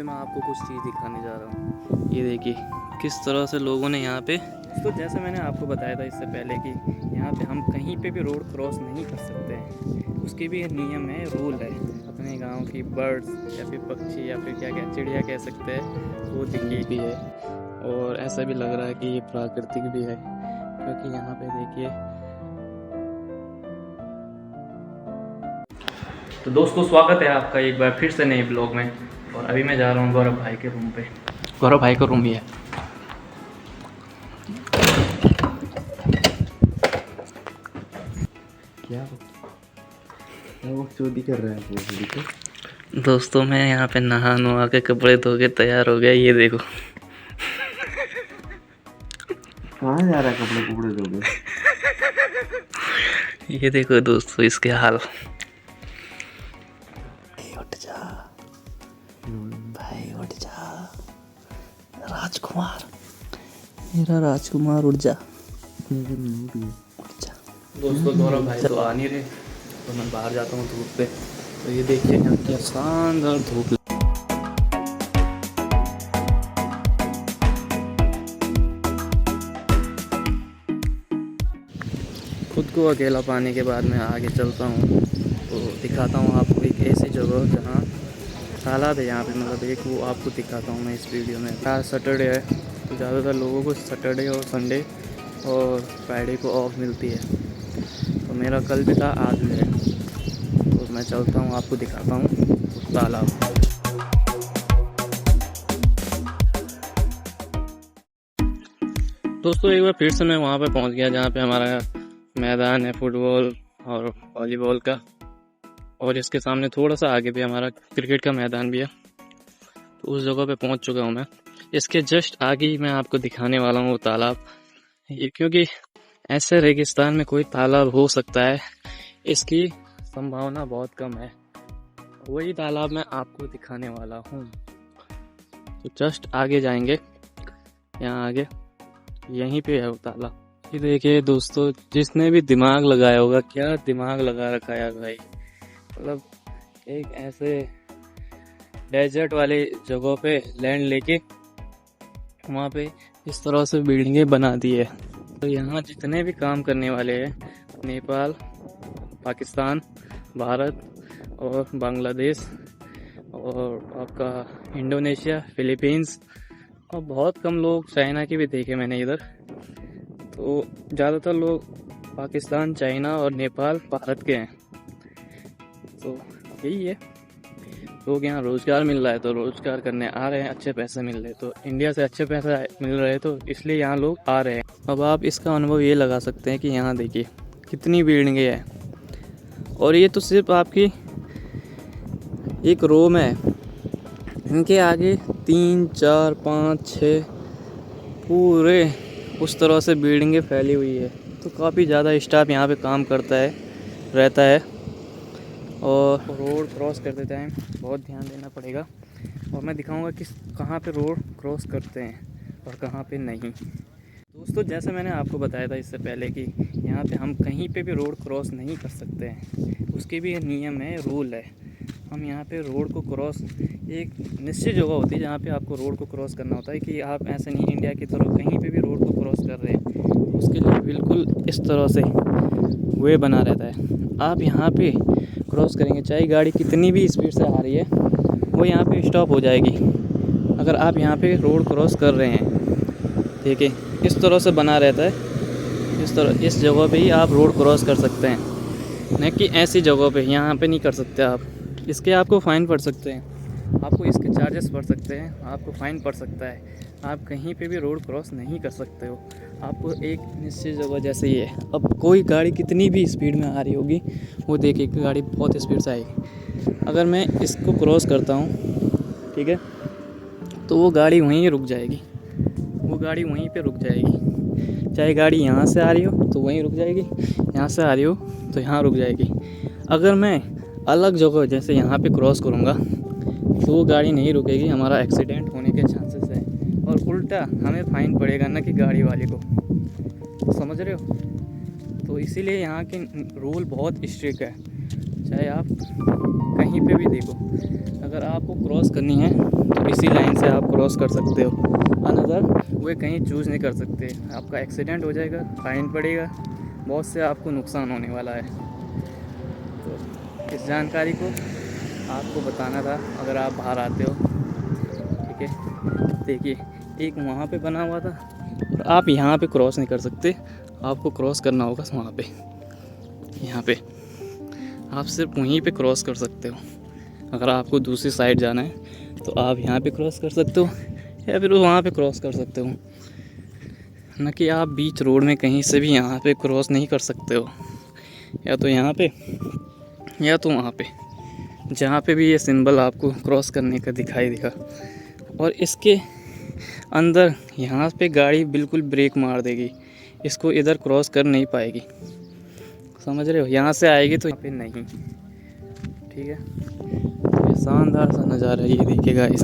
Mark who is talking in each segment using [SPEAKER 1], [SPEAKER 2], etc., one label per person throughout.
[SPEAKER 1] मैं आपको कुछ चीज़ दिखाने जा रहा हूँ। ये देखिए किस तरह से लोगों ने यहाँ पे, तो जैसे मैंने आपको बताया था इससे पहले कि यहाँ पे हम कहीं पे भी रोड क्रॉस नहीं कर सकते हैं। उसके भी नियम है, रूल है। अपने गांव की बर्ड्स या फिर पक्षी या फिर क्या चिड़िया कह सकते हैं, वो दिखी भी है। और ऐसा भी लग रहा है कि ये प्राकृतिक भी है, क्योंकि यहाँ पे देखिए। तो दोस्तों, स्वागत है आपका एक बार फिर से नए ब्लॉग में। और अभी मैं जा रहा हूँ गौरव भाई के रूम पे। गौरव भाई का रूम ही है।
[SPEAKER 2] क्या वो चोरी कर रहा है वो?
[SPEAKER 1] दोस्तों, मैं यहाँ पे नहा नुहा के कपड़े धो के तैयार हो गया। ये देखो
[SPEAKER 2] कहाँ जा रहा है कपड़े कुपड़े धोके?
[SPEAKER 1] ये देखो दोस्तों इसके हाल। उठ जा भाई, उठ जा राजकुमार, मेरा राजकुमार, उठ जा। दोस्तों, गौरव भाई तो आ नहीं रहे, तो मैं बाहर जाता हूँ धूप पे। तो ये देखिए यहाँ क्या शानदार धूप। खुद को अकेला पाने के बाद मैं आगे चलता हूँ, तो दिखाता हूँ आपको एक ऐसी जगह जहाँ तालाब है। यहाँ पे मतलब एक वो आपको दिखाता हूँ मैं इस वीडियो में। आज सैटरडे है, तो ज़्यादातर लोगों को सैटरडे और संडे और फ्राइडे को ऑफ मिलती है। तो मेरा कल भी था, आज भी है। तो मैं चलता हूँ, आपको दिखाता हूँ तालाब। दोस्तों, एक बार फिर से मैं वहाँ पे पहुँच गया जहाँ पे हमारा मैदान है फुटबॉल और वॉलीबॉल का। और इसके सामने थोड़ा सा आगे भी हमारा क्रिकेट का मैदान भी है। तो उस जगह पे पहुँच चुका हूँ मैं। इसके जस्ट आगे ही मैं आपको दिखाने वाला हूँ वो तालाब। ये क्योंकि ऐसे रेगिस्तान में कोई तालाब हो सकता है, इसकी संभावना बहुत कम है। वही तालाब मैं आपको दिखाने वाला हूँ। तो जस्ट आगे जाएंगे, यहाँ आगे यहीं पे है वो तालाब। ये देखिए दोस्तों, जिसने भी दिमाग लगाया होगा, क्या दिमाग लगा रखा है भाई। मतलब एक ऐसे डेजर्ट वाले जगह पे लैंड लेके वहाँ पे इस तरह से बिल्डिंगें बना दी है। तो यहाँ जितने भी काम करने वाले हैं, नेपाल, पाकिस्तान, भारत और बांग्लादेश और आपका इंडोनेशिया, फिलीपींस, और बहुत कम लोग चाइना के भी देखे मैंने इधर। तो ज़्यादातर लोग पाकिस्तान, चाइना और नेपाल, भारत के हैं। तो यही है, लोग यहाँ रोज़गार मिल रहा है तो रोज़गार करने आ रहे हैं, अच्छे पैसे मिल रहे हैं। तो इंडिया से अच्छे पैसे मिल रहे हैं, तो इसलिए यहाँ लोग आ रहे हैं। अब आप इसका अनुभव ये लगा सकते हैं कि यहाँ देखिए कितनी बिल्डिंगें हैं। और ये तो सिर्फ आपकी एक रो में है, इनके आगे 3, 4, 5, 6 पूरे उस तरह से बिल्डिंगें फैली हुई है। तो काफ़ी ज़्यादा स्टाफ यहाँ पे काम करता है, रहता है। और रोड क्रॉस करते टाइम बहुत ध्यान देना पड़ेगा। और मैं दिखाऊंगा कि कहाँ पे रोड क्रॉस करते हैं और कहाँ पे नहीं। दोस्तों, जैसे मैंने आपको बताया था इससे पहले कि यहाँ पे हम कहीं पे भी रोड क्रॉस नहीं कर सकते हैं। उसके भी नियम है, रूल है। हम यहाँ पे रोड को क्रॉस, एक निश्चित जगह होती है जहाँ पे आपको रोड को क्रॉस करना होता है। कि आप ऐसे नहीं इंडिया की तरह कहीं पे भी रोड को क्रॉस कर रहे हैं, उसके लिए बिल्कुल इस तरह से वे बना रहता है। आप यहाँ पे क्रॉस करेंगे, चाहे गाड़ी कितनी भी स्पीड से आ रही है, वो यहाँ पे स्टॉप हो जाएगी। अगर आप यहाँ पे रोड क्रॉस कर रहे हैं, ठीक है, इस तरह से बना रहता है। इस तरह इस जगह पे ही आप रोड क्रॉस कर सकते हैं, न कि ऐसी जगह पे यहाँ पे नहीं कर सकते आप। इसके आपको फ़ाइन पड़ सकते हैं, आपको इसके चार्जेस पड़ सकते हैं, आपको फ़ाइन पड़ सकता है। आप कहीं पे भी रोड क्रॉस नहीं कर सकते हो। आपको एक निश्चित जगह, जैसे ये अब कोई गाड़ी कितनी भी स्पीड में आ रही होगी, वो देखिए गाड़ी बहुत स्पीड से आएगी। अगर मैं इसको क्रॉस करता हूँ, ठीक है, तो वो गाड़ी वहीं रुक जाएगी, वो गाड़ी वहीं पे रुक जाएगी। चाहे गाड़ी यहाँ से आ रही हो तो वहीं रुक जाएगी, यहाँ से आ रही हो तो यहाँ रुक जाएगी। अगर मैं अलग जगह जैसे यहाँ पे क्रॉस करूँगा तो वो गाड़ी नहीं रुकेगी, हमारा एक्सीडेंट होने के चांसेस है। और उल्टा हमें फ़ाइन पड़ेगा, ना कि गाड़ी वाले को। समझ रहे हो? तो इसीलिए यहाँ के रूल बहुत स्ट्रिक्ट है। चाहे आप कहीं पे भी देखो, अगर आपको क्रॉस करनी है तो इसी लाइन से आप क्रॉस कर सकते हो, अनदर वे कहीं चूज़ नहीं कर सकते। आपका एक्सीडेंट हो जाएगा, फाइन पड़ेगा, बहुत से आपको नुकसान होने वाला है। तो इस जानकारी को आपको बताना था अगर आप बाहर आते हो। ठीक है, देखिए एक वहाँ पे बना हुआ था और आप यहाँ पे क्रॉस नहीं कर सकते, आपको क्रॉस करना होगा वहाँ पे। यहाँ पे आप सिर्फ वहीं पे क्रॉस कर सकते हो। अगर आपको दूसरी साइड जाना है तो आप यहाँ पे क्रॉस कर सकते हो या फिर वहाँ पे क्रॉस कर सकते हो, न कि आप बीच रोड में कहीं से भी यहाँ पे क्रॉस नहीं कर सकते हो। या तो यहाँ पे या तो वहाँ पे, जहाँ पे भी ये सिंबल आपको क्रॉस करने का दिखाई देगा। और इसके अंदर यहाँ पे गाड़ी बिल्कुल ब्रेक मार देगी, इसको इधर क्रॉस कर नहीं पाएगी, समझ रहे हो। यहाँ से आएगी तो यहाँ पे नहीं। ठीक है, ये शानदार सा नज़ारा ये देखिए गाइस,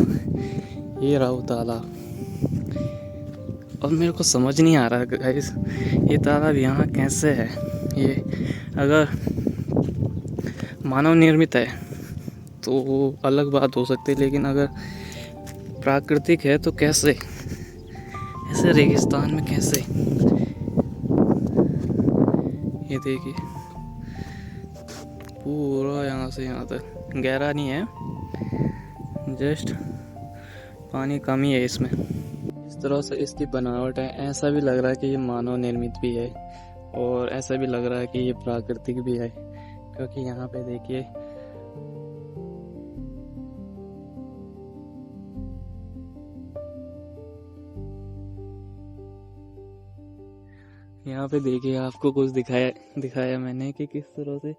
[SPEAKER 1] ये रहा तालाब। और मेरे को समझ नहीं आ रहा गाइस, ये तालाब यहाँ कैसे है। ये अगर मानव निर्मित है तो अलग बात हो सकती है, लेकिन अगर प्राकृतिक है तो कैसे, ऐसे रेगिस्तान में कैसे। ये देखिए पूरा यहाँ से यहाँ तक, गहरा नहीं है, जस्ट पानी कम ही है इसमें। इस तरह से इसकी बनावट है, ऐसा भी लग रहा है कि ये मानव निर्मित भी है और ऐसा भी लग रहा है कि ये प्राकृतिक भी है, क्योंकि यहाँ पे देखिए देखिए आपको कुछ दिखाया मैंने कि किस तरह से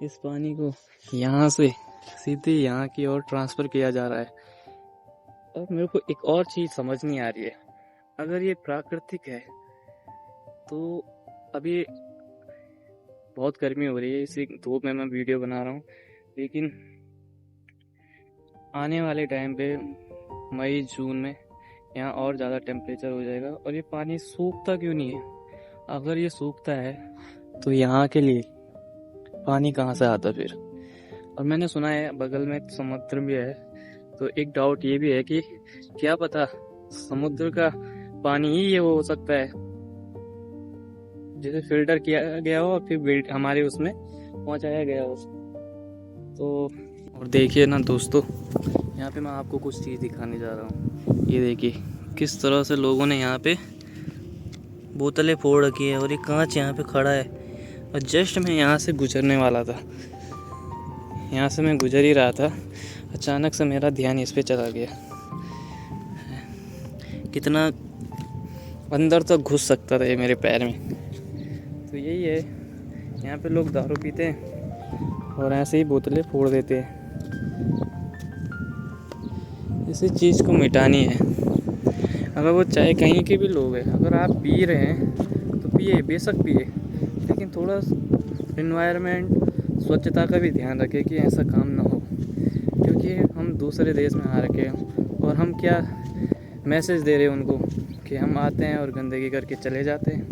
[SPEAKER 1] इस पानी को यहाँ से सीधे यहाँ की ओर ट्रांसफ़र किया जा रहा है। और मेरे को एक और चीज़ समझ नहीं आ रही है, अगर ये प्राकृतिक है तो अभी बहुत गर्मी हो रही है, इसी धूप में मैं वीडियो बना रहा हूँ, लेकिन आने वाले टाइम पे मई जून में यहाँ और ज़्यादा टेम्परेचर हो जाएगा और ये पानी सूखता क्यों नहीं है। अगर ये सूखता है तो यहाँ के लिए पानी कहाँ से आता फिर। और मैंने सुना है बगल में समुद्र भी है, तो एक डाउट ये भी है कि क्या पता समुद्र का पानी ही ये हो सकता है जिसे फिल्टर किया गया हो और फिर हमारे उसमें पहुंचाया गया हो। तो और देखिए ना दोस्तों, यहाँ पे मैं आपको कुछ चीज़ दिखाने जा रहा हूँ। ये देखिए किस तरह से लोगों ने यहाँ पे बोतलें फोड़ रखी है और ये कांच यहाँ पे खड़ा है। और जस्ट मैं यहाँ से गुजरने वाला था, यहाँ से मैं गुजर ही रहा था, अचानक से मेरा ध्यान इस पे चला गया। कितना अंदर तक घुस सकता था ये मेरे पैर में। तो यही है, यहाँ पे लोग दारू पीते हैं और ऐसे ही बोतलें फोड़ देते हैं। इसी चीज़ को मिटानी है। अगर वो चाहे कहीं के भी लोग हैं, अगर आप पी रहे हैं तो पिए, बेशक पिए, लेकिन थोड़ा एनवायरनमेंट स्वच्छता का भी ध्यान रखें कि ऐसा काम ना हो, क्योंकि हम दूसरे देश में आ रखे हैं और हम क्या मैसेज दे रहे हैं उनको कि हम आते हैं और गंदगी करके चले जाते हैं।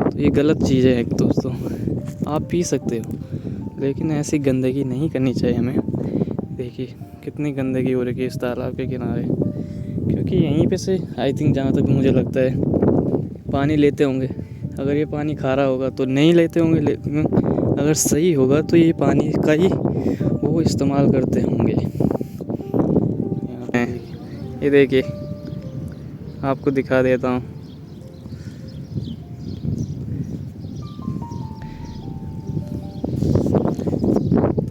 [SPEAKER 1] तो ये गलत चीज़ है दोस्तों, आप पी सकते हो लेकिन ऐसी गंदगी नहीं करनी चाहिए हमें। देखिए कितनी गंदगी हो रही है इस तालाब के किनारे, क्योंकि यहीं पे से आई थिंक जहाँ तक मुझे लगता है पानी लेते होंगे। अगर ये पानी खारा होगा तो नहीं लेते होंगे, लेकिन अगर सही होगा तो ये पानी का ही वो इस्तेमाल करते होंगे। यहाँ पे ये देखिए आपको दिखा देता हूँ।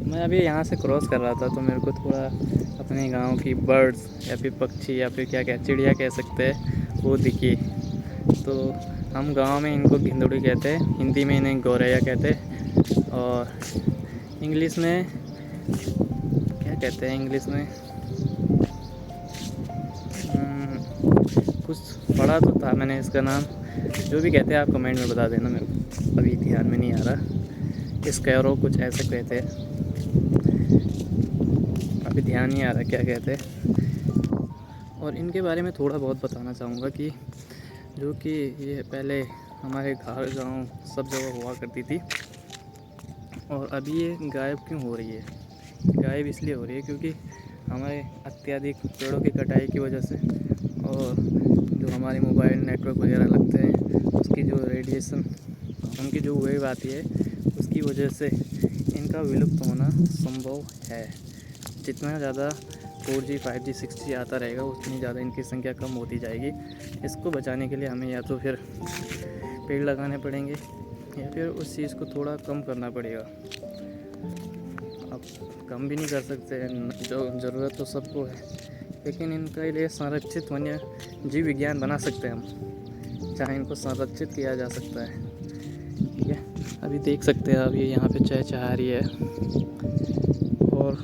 [SPEAKER 1] मैं अभी यहाँ से क्रॉस कर रहा था तो मेरे को थोड़ा अपने गांव की बर्ड्स या फिर पक्षी या फिर क्या चिड़िया कह सकते हैं वो दिखी। तो हम गांव में इनको गिंदड़ी कहते हैं, हिंदी में इन्हें गौरैया कहते हैं, और इंग्लिश में क्या कहते हैं, इंग्लिश में कुछ पढ़ा तो था मैंने इसका नाम, जो भी कहते हैं आप कमेंट में बता देना, मेरे को अभी ध्यान में नहीं आ रहा। स्कैरो कुछ ऐसे कहते हैं, अभी ध्यान नहीं आ रहा क्या कहते हैं। और इनके बारे में थोड़ा बहुत बताना चाहूँगा कि जो कि ये पहले हमारे घर गांव सब जगह हुआ करती थी। और अभी ये गायब क्यों हो रही है? गायब इसलिए हो रही है क्योंकि हमारे अत्यधिक पेड़ों की कटाई की वजह से और जो हमारे मोबाइल नेटवर्क वगैरह लगते हैं उसकी जो रेडिएशन, उनकी जो वेव आती है उसकी वजह से इनका विलुप्त होना संभव है। जितना ज़्यादा 4G 5G 6G आता रहेगा उतनी ज़्यादा इनकी संख्या कम होती जाएगी। इसको बचाने के लिए हमें या तो फिर पेड़ लगाने पड़ेंगे या फिर उस चीज़ को थोड़ा कम करना पड़ेगा। अब कम भी नहीं कर सकते हैं, जो ज़रूरत तो सबको है, लेकिन इनके लिए संरक्षित वन्य जीव विज्ञान बना सकते हैं हम, जहाँ इनको संरक्षित किया जा सकता है। ठीक है, अभी देख सकते हैं आप, ये यहाँ पे चहचहा रही है। और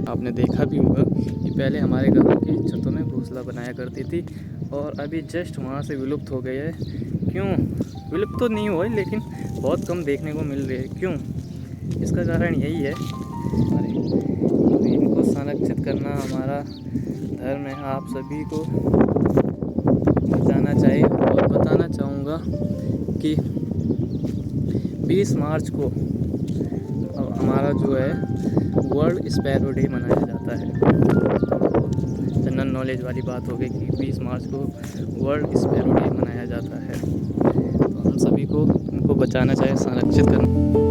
[SPEAKER 1] आपने देखा भी होगा कि पहले हमारे घरों की छतों में घोंसला बनाया करती थी और अभी जस्ट वहाँ से विलुप्त हो गई है। क्यों विलुप्त तो नहीं हुआ है, लेकिन बहुत कम देखने को मिल रही है। क्यों? इसका कारण यही है, तो इनको संरक्षित करना हमारा धर्म है। आप सभी को बताना चाहिए और बताना चाहूँगा कि 20 मार्च को हमारा जो है वर्ल्ड स्पैरो डे मनाया जाता है। जनरल नॉलेज वाली बात हो गई कि 20 मार्च को वर्ल्ड स्पैरो डे मनाया जाता है। तो हम सभी को इनको बचाना चाहिए, संरक्षित करना।